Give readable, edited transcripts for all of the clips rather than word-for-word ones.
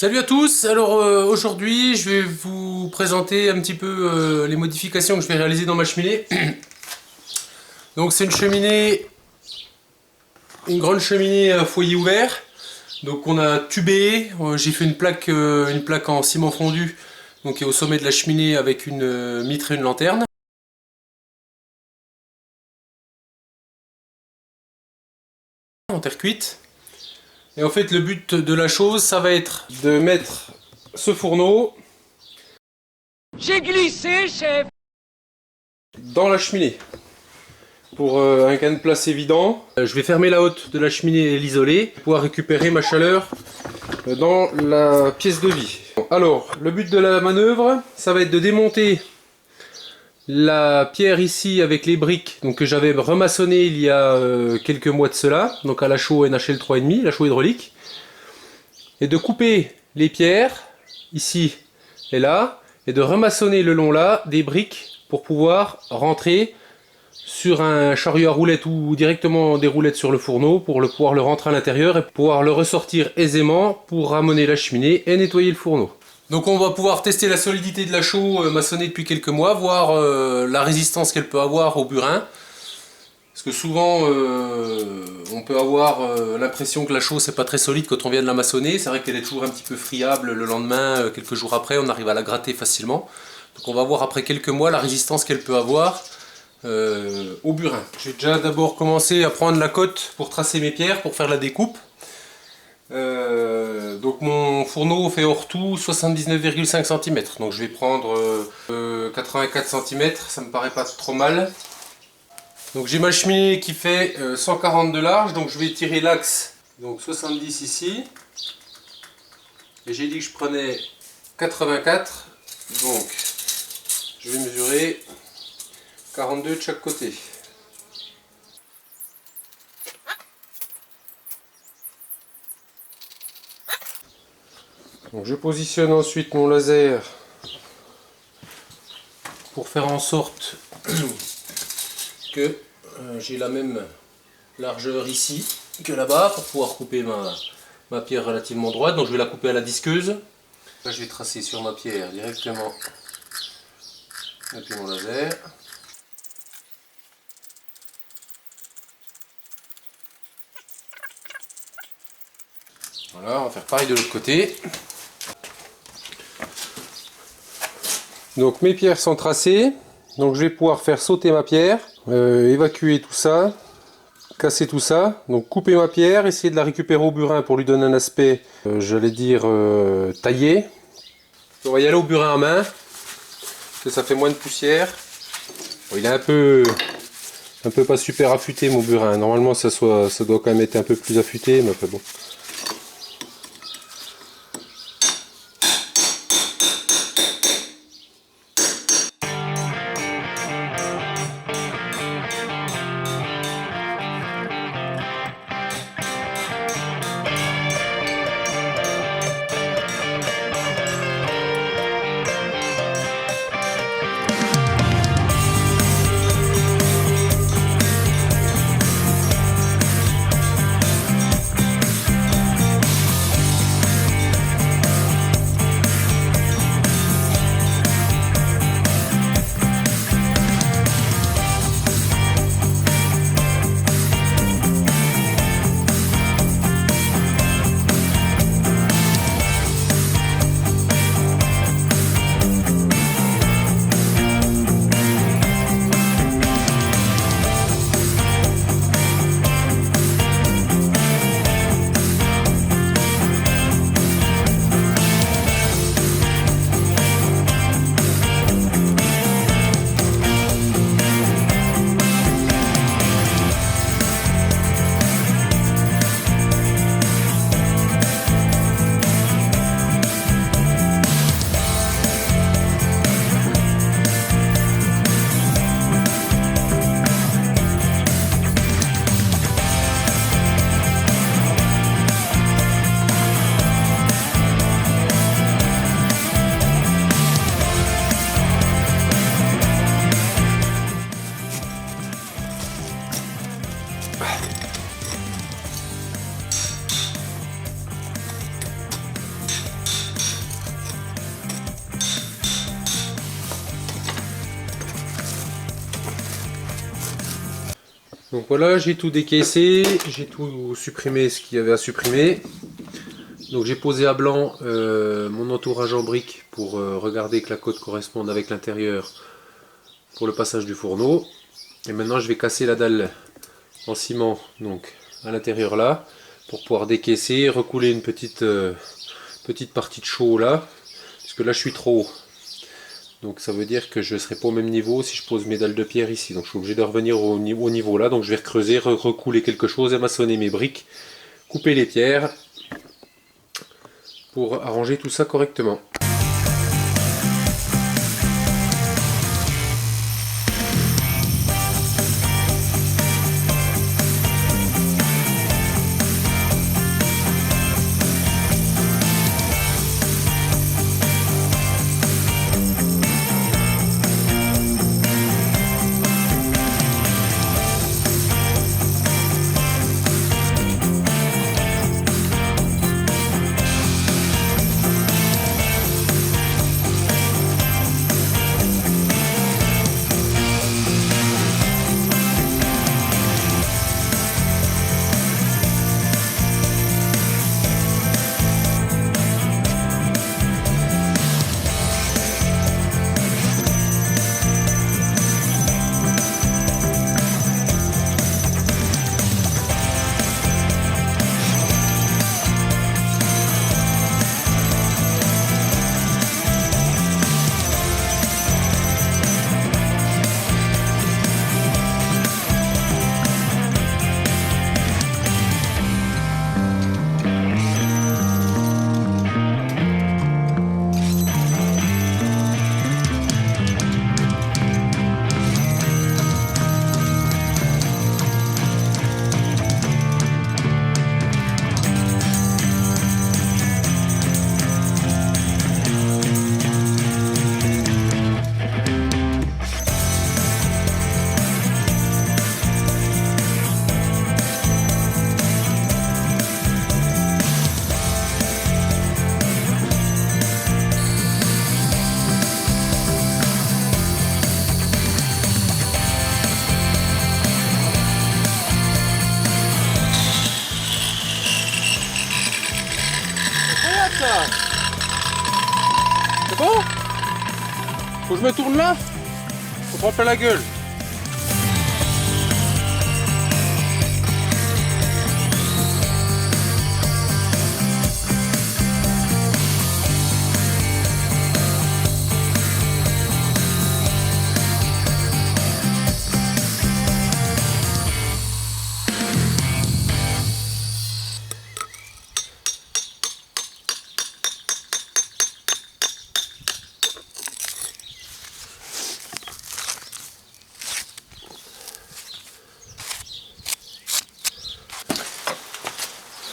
Salut à tous, alors aujourd'hui je vais vous présenter un petit peu les modifications que je vais réaliser dans ma cheminée. Donc c'est une cheminée, une grande cheminée à foyer ouvert. Donc on a tubé, j'ai fait une plaque en ciment fondu donc qui est au sommet de la cheminée avec une mitre et une lanterne. En terre cuite. Et en fait le but de la chose ça va être de mettre ce fourneau. J'ai glissé, chef. Dans la cheminée pour un gain de place évident. Je vais fermer la hotte de la cheminée et l'isoler pour pouvoir récupérer ma chaleur dans la pièce de vie. Alors le but de la manœuvre ça va être de démonter la pierre ici avec les briques donc, que j'avais remaçonné il y a quelques mois de cela, donc à la chaux NHL 3,5, la chaux hydraulique, et de couper les pierres ici et là et de remaçonner le long là des briques pour pouvoir rentrer sur un chariot à roulettes ou directement des roulettes sur le fourneau pour pouvoir le rentrer à l'intérieur et pouvoir le ressortir aisément pour ramener la cheminée et nettoyer le fourneau. Donc on va pouvoir tester la solidité de la chaux maçonnée depuis quelques mois, voir la résistance qu'elle peut avoir au burin. Parce que souvent on peut avoir l'impression que la chaux c'est pas très solide quand on vient de la maçonner. C'est vrai qu'elle est toujours un petit peu friable le lendemain, quelques jours après on arrive à la gratter facilement. Donc on va voir après quelques mois la résistance qu'elle peut avoir au burin. Je vais déjà d'abord commencer à prendre la cote pour tracer mes pierres, pour faire la découpe. Donc mon fourneau fait hors tout 79,5 cm. Donc je vais prendre 84 cm, ça me paraît pas trop mal. Donc j'ai ma cheminée qui fait 140 de large, donc je vais tirer l'axe, donc 70 ici. Et j'ai dit que je prenais 84, donc je vais mesurer 42 de chaque côté. Donc je positionne ensuite mon laser pour faire en sorte que j'ai la même largeur ici que là-bas pour pouvoir couper ma pierre relativement droite. Donc je vais la couper à la disqueuse. Là je vais tracer sur ma pierre directement depuis mon laser. Voilà, on va faire pareil de l'autre côté. Donc mes pierres sont tracées, donc je vais pouvoir faire sauter ma pierre, évacuer tout ça, casser tout ça, donc couper ma pierre, essayer de la récupérer au burin pour lui donner un aspect, j'allais dire, taillé. On va y aller au burin à main, parce que ça fait moins de poussière. Bon, il est un peu pas super affûté mon burin, normalement ça doit quand même être un peu plus affûté, mais enfin bon. Donc voilà, j'ai tout décaissé, j'ai tout supprimé ce qu'il y avait à supprimer. Donc j'ai posé à blanc mon entourage en briques pour regarder que la côte corresponde avec l'intérieur pour le passage du fourneau. Et maintenant je vais casser la dalle en ciment donc à l'intérieur là pour pouvoir décaisser, recouler une petite partie de chaux là, parce que là je suis trop haut. Donc ça veut dire que je ne serai pas au même niveau si je pose mes dalles de pierre ici. Donc je suis obligé de revenir au niveau là. Donc je vais recreuser, recouler quelque chose, maçonner mes briques, couper les pierres pour arranger tout ça correctement. C'est bon? Faut que je me tourne là? Faut prendre plein la gueule.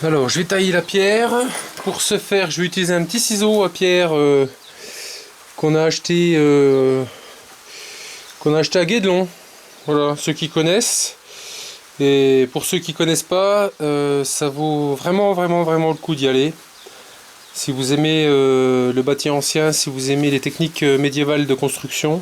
Alors je vais tailler la pierre. Pour ce faire je vais utiliser un petit ciseau à pierre qu'on a acheté à Guédelon. Voilà, ceux qui connaissent. Et pour ceux qui connaissent pas, ça vaut vraiment le coup d'y aller. Si vous aimez le bâti ancien, si vous aimez les techniques médiévales de construction.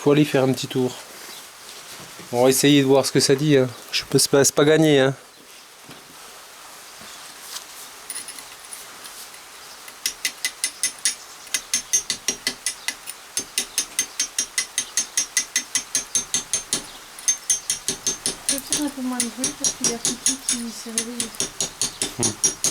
faut aller faire un petit tour. On va essayer de voir ce que ça dit. Hein. Je peux, c'est pas gagné. Hein. Peut-être un peu moins de bruit parce qu'il y a Kiki qui s'est réveillé.